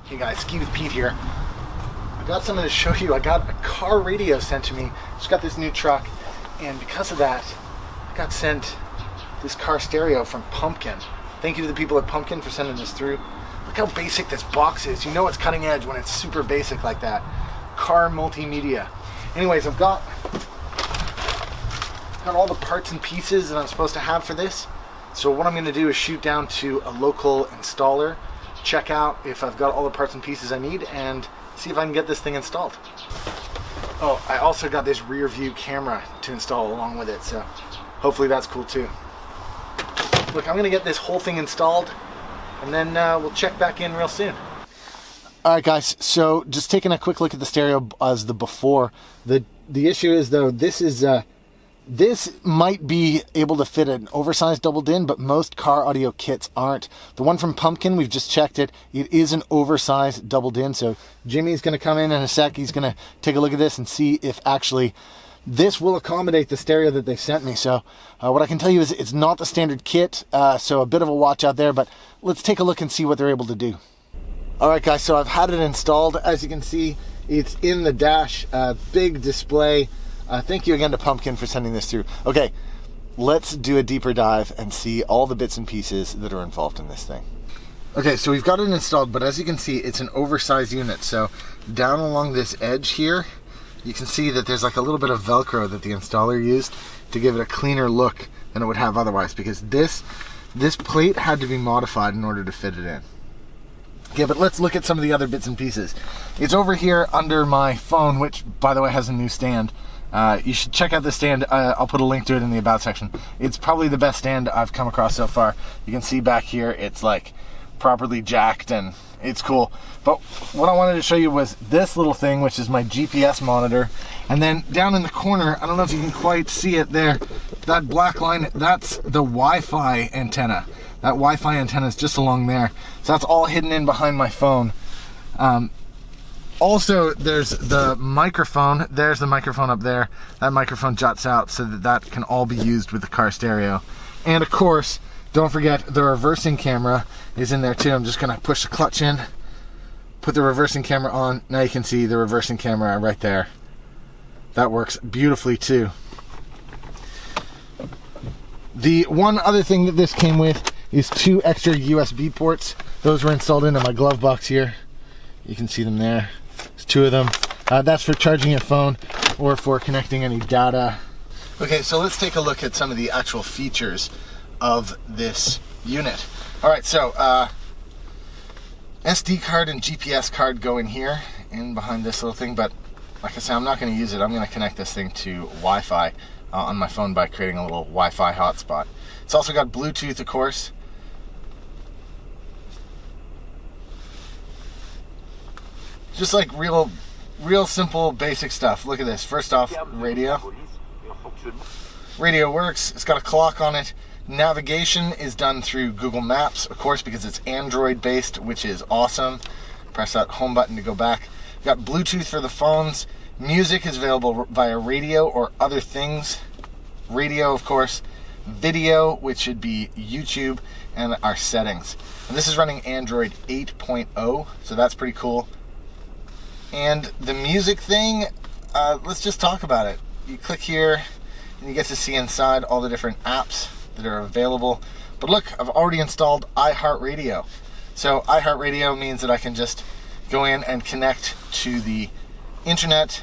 Hey guys, Ski with Pete here. I got something to show you. I got a car radio sent to me. Just got this new truck, and because of that, I got sent this car stereo from Pumpkin. Thank you to the people at Pumpkin for sending this through. Look how basic this box is. You know it's cutting edge when it's super basic like that. Car multimedia. Anyways, I've got all the parts and pieces that I'm supposed to have for this. So what I'm going to do is shoot down to a local installer, check out if I've got all the parts and pieces I need, and see if I can get this thing installed. Oh, I also got this rear view camera to install along with it, so hopefully that's cool too. Look, I'm going to get this whole thing installed, and then we'll check back in real soon. Alright guys, so just taking a quick look at the stereo as the before. The issue is though, this might be able to fit an oversized double din, but most car audio kits aren't. The one from Pumpkin, we've just checked it. It is an oversized double din, so Jimmy's going to come in a sec. He's going to take a look at this and see if actually this will accommodate the stereo that they sent me. So what I can tell you is it's not the standard kit, so a bit of a watch out there, but let's take a look and see what they're able to do. Alright guys, so I've had it installed. As you can see, it's in the dash, big display. Thank you again to Pumpkin for sending this through. Okay, let's do a deeper dive and see all the bits and pieces that are involved in this thing. Okay, so we've got it installed, but as you can see, it's an oversized unit. So down along this edge here, you can see that there's like a little bit of Velcro that the installer used to give it a cleaner look than it would have otherwise, because this plate had to be modified in order to fit it in. Okay, but let's look at some of the other bits and pieces. It's over here under my phone, which by the way has a new stand. You should check out this stand. I'll put a link to it in the about section. It's probably the best stand I've come across so far. You can see back here it's like properly jacked and it's cool. But what I wanted to show you was this little thing, which is my GPS monitor. And then down in the corner, I don't know if you can quite see it there, that black line, that's the Wi-Fi antenna. That Wi-Fi antenna is just along there. So that's all hidden in behind my phone. Also, there's the microphone. There's the microphone up there. That microphone juts out so that can all be used with the car stereo. And of course, don't forget the reversing camera is in there too. I'm just gonna push the clutch in, put the reversing camera on. Now you can see the reversing camera right there. That works beautifully too. The one other thing that this came with is 2 extra USB ports. Those were installed into my glove box here. You can see them there. There's 2 of them. That's for charging your phone or for connecting any data. Okay, so let's take a look at some of the actual features of this unit. All right, so SD card and GPS card go in here, in behind this little thing, but like I said, I'm not going to use it. I'm going to connect this thing to Wi-Fi on my phone by creating a little Wi-Fi hotspot. It's also got Bluetooth, of course. Just like real simple, basic stuff. Look at this. First off, radio. Radio works. It's got a clock on it. Navigation is done through Google Maps, of course, because it's Android based, which is awesome. Press that home button to go back. You've got Bluetooth for the phones. Music is available via radio or other things. Radio, of course. Video, which should be YouTube, and our settings. And this is running Android 8.0, so that's pretty cool. And the music thing, let's just talk about it. You click here and you get to see inside all the different apps that are available. But look, I've already installed iHeartRadio. So iHeartRadio means that I can just go in and connect to the internet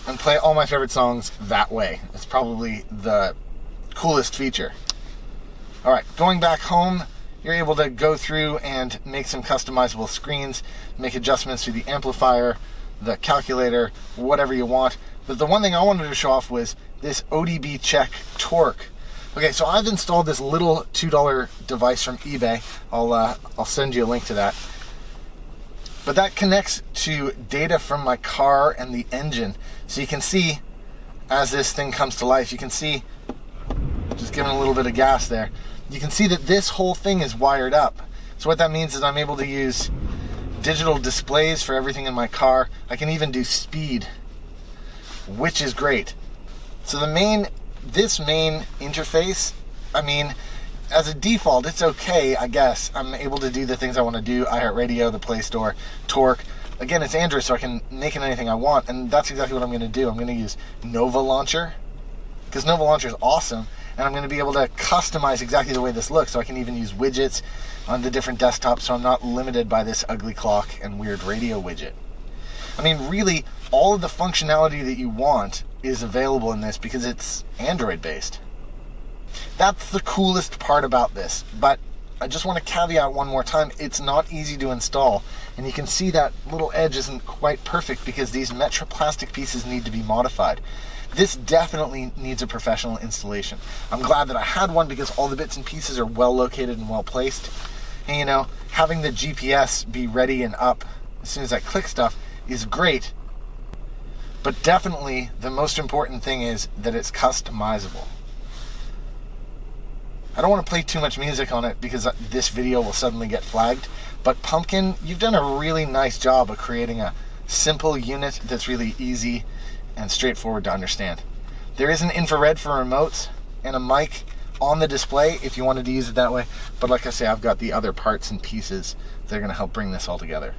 and play all my favorite songs that way. It's probably the coolest feature. All right, going back home, you're able to go through and make some customizable screens, make adjustments to the amplifier, the calculator, whatever you want. But the one thing I wanted to show off was this ODB check torque. Okay, so I've installed this little $2 device from eBay. I'll send you a link to that. But that connects to data from my car and the engine. So you can see, as this thing comes to life, you can see, just giving a little bit of gas there, you can see that this whole thing is wired up. So what that means is I'm able to use digital displays for everything in my car. I can even do speed, which is great. So this main interface, I mean, as a default, it's okay, I guess. I'm able to do the things I want to do, iHeartRadio, the Play Store, Torque. Again, it's Android, so I can make it anything I want, and that's exactly what I'm going to do. I'm going to use Nova Launcher, because Nova Launcher is awesome, and I'm going to be able to customize exactly the way this looks, so I can even use widgets on the different desktops, so I'm not limited by this ugly clock and weird radio widget. I mean, really, all of the functionality that you want is available in this because it's Android-based. That's the coolest part about this, but I just want to caveat one more time, it's not easy to install, and you can see that little edge isn't quite perfect because these Metra plastic pieces need to be modified. This definitely needs a professional installation. I'm glad that I had one because all the bits and pieces are well located and well placed. And you know, having the GPS be ready and up as soon as I click stuff is great, but definitely the most important thing is that it's customizable. I don't want to play too much music on it because this video will suddenly get flagged, but Pumpkin, you've done a really nice job of creating a simple unit that's really easy and straightforward to understand. There is an infrared for remotes and a mic on the display if you wanted to use it that way, but like I say, I've got the other parts and pieces that are going to help bring this all together.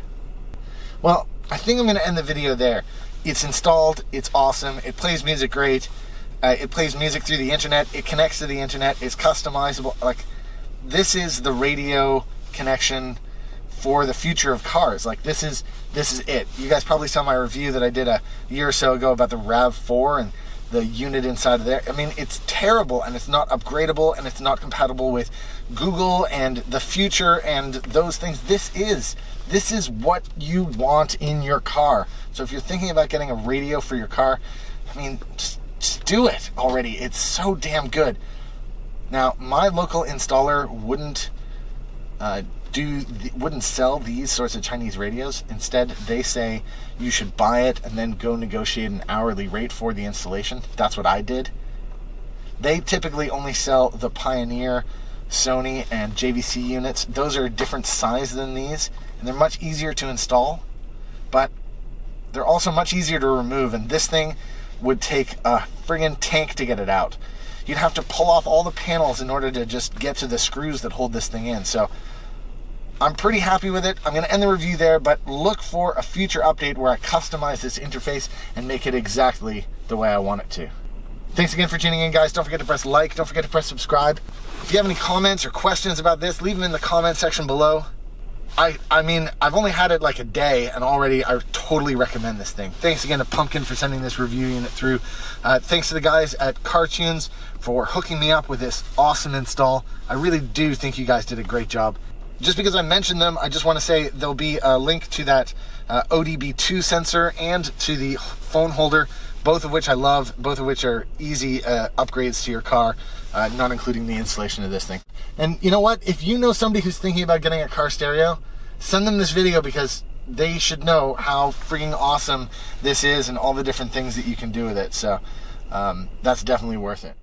Well, I think I'm going to end the video there. It's installed, it's awesome, it plays music great. It plays music through the internet. It connects to the internet. It's customizable. Like, this is the radio connection for the future of cars. Like, this is it. You guys probably saw my review that I did a year or so ago about the RAV4 and the unit inside of there. I mean, it's terrible, and it's not upgradable, and it's not compatible with Google and the future and those things. This is what you want in your car. So if you're thinking about getting a radio for your car, I mean, just do it already. It's so damn good. Now, my local installer wouldn't sell these sorts of Chinese radios. Instead, they say you should buy it and then go negotiate an hourly rate for the installation. That's what I did. They typically only sell the Pioneer, Sony, and JVC units. Those are a different size than these, and they're much easier to install, but they're also much easier to remove, and this thing would take a friggin' tank to get it out. You'd have to pull off all the panels in order to just get to the screws that hold this thing in. So I'm pretty happy with it. I'm going to end the review there, but look for a future update where I customize this interface and make it exactly the way I want it to. Thanks again for tuning in, guys. Don't forget to press like. Don't forget to press subscribe. If you have any comments or questions about this, leave them in the comment section below. I mean, I've only had it like a day, and already I totally recommend this thing. Thanks again to Pumpkin for sending this review unit through. Thanks to the guys at Cartunes for hooking me up with this awesome install. I really do think you guys did a great job. Just because I mentioned them, I just want to say there'll be a link to that ODB2 sensor and to the phone holder, both of which I love, both of which are easy upgrades to your car, not including the installation of this thing. And you know what? If you know somebody who's thinking about getting a car stereo, send them this video because they should know how freaking awesome this is and all the different things that you can do with it. So that's definitely worth it.